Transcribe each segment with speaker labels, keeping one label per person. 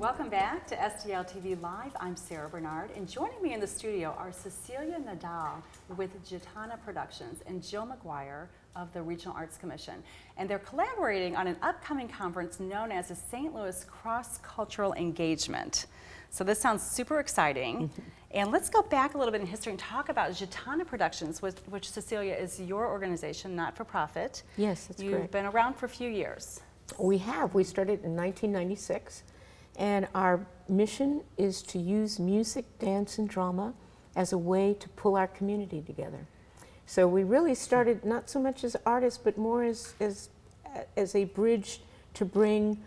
Speaker 1: Welcome back to STL TV Live. I'm Sarah Bernard, and joining me in the studio are Cecilia Nadal with Gitana Productions and Jill McGuire of the Regional Arts Commission. And they're collaborating on an upcoming conference known as the St. Louis Cross-Cultural Engagement. So this sounds super exciting. And let's go back a little bit in history and talk about Gitana Productions, which Cecilia is your organization, not-for-profit.
Speaker 2: Yes, that's correct.
Speaker 1: You've been around for a few years.
Speaker 2: We have. We started in 1996, and our mission is to use music, dance, and drama as a way to pull our community together. So we really started not so much as artists, but more as a bridge to bring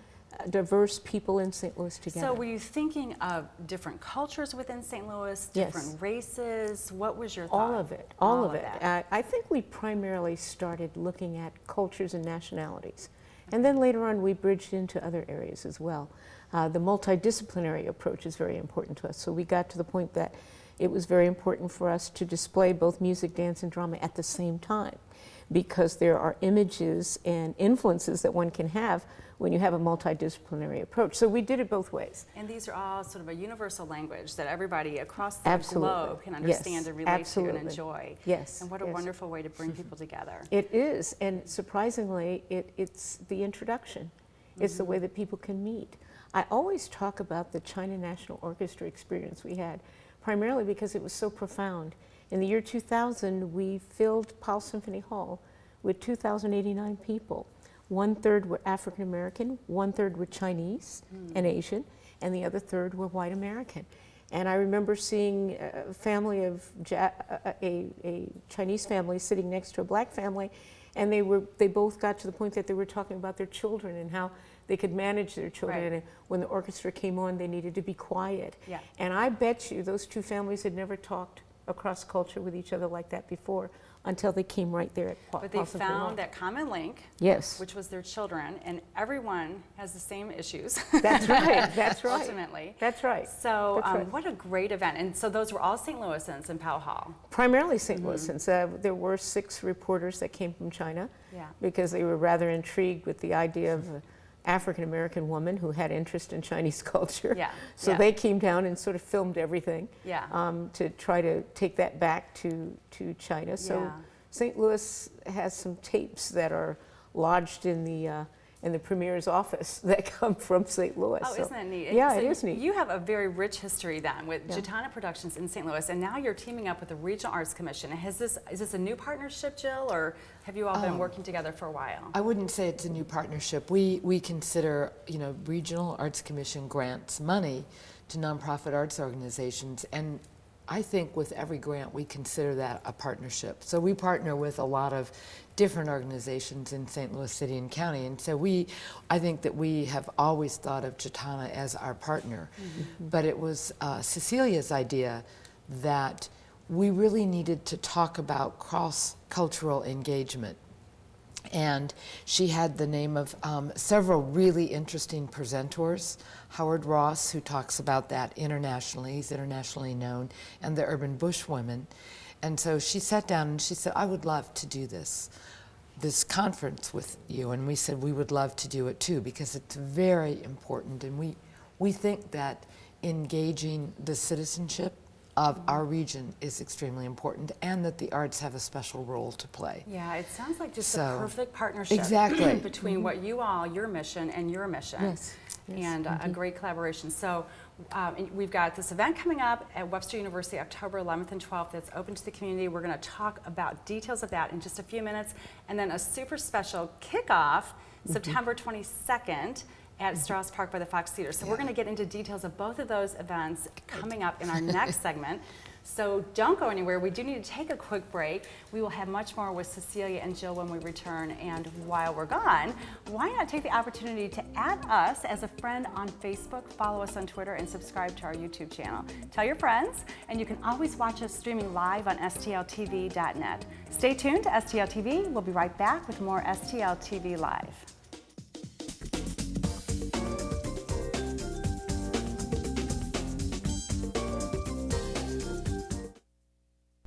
Speaker 2: diverse people in St. Louis together.
Speaker 1: So were you thinking of different cultures within St. Louis, different
Speaker 2: Yes.
Speaker 1: races? What was your thought?
Speaker 2: All of it, all of it. I think we primarily started looking at cultures and nationalities. And then later on, we bridged into other areas as well. The multidisciplinary approach is very important to us. So we got to the point that it was very important for us to display both music, dance, and drama at the same time, because there are images and influences that one can have when you have a multidisciplinary approach. So we did it both ways.
Speaker 1: And these are all sort of a universal language that everybody across the
Speaker 2: Absolutely.
Speaker 1: globe can understand and relate
Speaker 2: Absolutely.
Speaker 1: to and enjoy.
Speaker 2: Yes.
Speaker 1: And what a wonderful way to bring people together.
Speaker 2: It is, and surprisingly, it's the introduction. It's the way that people can meet. I always talk about the China National Orchestra experience we had, primarily because it was so profound. In the year 2000, we filled Powell Symphony Hall with 2,089 people. 1/3 were African American, 1/3 were Chinese and Asian, and the other third were white American. And I remember seeing a family of a Chinese family sitting next to a black family, and they both got to the point that they were talking about their children and how they could manage their children.
Speaker 1: Right.
Speaker 2: And when the orchestra came on, they needed to be quiet.
Speaker 1: Yeah.
Speaker 2: And I bet you those two families had never talked across culture with each other like that before, until they came right there at
Speaker 1: But they found that common link,
Speaker 2: Yes.
Speaker 1: which was their children, and everyone has the same issues.
Speaker 2: That's right, that's right.
Speaker 1: Ultimately.
Speaker 2: That's right.
Speaker 1: So
Speaker 2: That's right.
Speaker 1: what a great event. And so those were all St. Louisans in Powell Hall.
Speaker 2: Primarily St. Louisans. There were 6 reporters that came from China
Speaker 1: Yeah.
Speaker 2: because they were rather intrigued with the idea of an African-American woman who had interest in Chinese culture.
Speaker 1: Yeah,
Speaker 2: So
Speaker 1: yeah.
Speaker 2: they came down and sort of filmed everything
Speaker 1: Yeah.
Speaker 2: to try to take that back to China. So
Speaker 1: Yeah.
Speaker 2: St. Louis has some tapes that are lodged in the premier's office that come from St. Louis.
Speaker 1: Oh,
Speaker 2: So-
Speaker 1: isn't that neat?
Speaker 2: Yeah,
Speaker 1: So
Speaker 2: it is neat.
Speaker 1: You have a very rich history then with
Speaker 2: Yeah.
Speaker 1: Gitana Productions in St. Louis, and now you're teaming up with the Regional Arts Commission. Is this a new partnership, Jill, or have you all been working together for a while?
Speaker 3: I wouldn't say it's a new partnership. We consider, Regional Arts Commission grants money to nonprofit arts organizations, and I think with every grant we consider that a partnership. So we partner with a lot of different organizations in St. Louis City and County, and so I think that we have always thought of Gitana as our partner. But it was Cecilia's idea that we really needed to talk about cross-cultural engagement. And she had the name of several really interesting presenters. Howard Ross, who talks about that internationally, he's internationally known, and the Urban Bush Women. And so she sat down and she said, I would love to do this conference with you. And we said we would love to do it too, because it's very important. And we think that engaging the citizenship of our region is extremely important, and that the arts have a special role to play.
Speaker 1: Yeah, it sounds like just
Speaker 3: So,
Speaker 1: a perfect partnership
Speaker 3: exactly.
Speaker 1: between what you all, your mission, and your mission.
Speaker 2: Yes, yes,
Speaker 1: And a great collaboration. So we've got this event coming up at Webster University, October 11th and 12th. That's open to the community. We're going to talk about details of that in just a few minutes. And then a super special kickoff, September 22nd, at Strauss Park by the Fox Theater. So we're going to get into details of both of those events coming up in our next segment. So don't go anywhere. We do need to take a quick break. We will have much more with Cecilia and Jill when we return. And while we're gone, why not take the opportunity to add us as a friend on Facebook, follow us on Twitter, and subscribe to our YouTube channel. Tell your friends, and you can always watch us streaming live on STLTV.net. Stay tuned to STL TV. We'll be right back with more STL TV Live.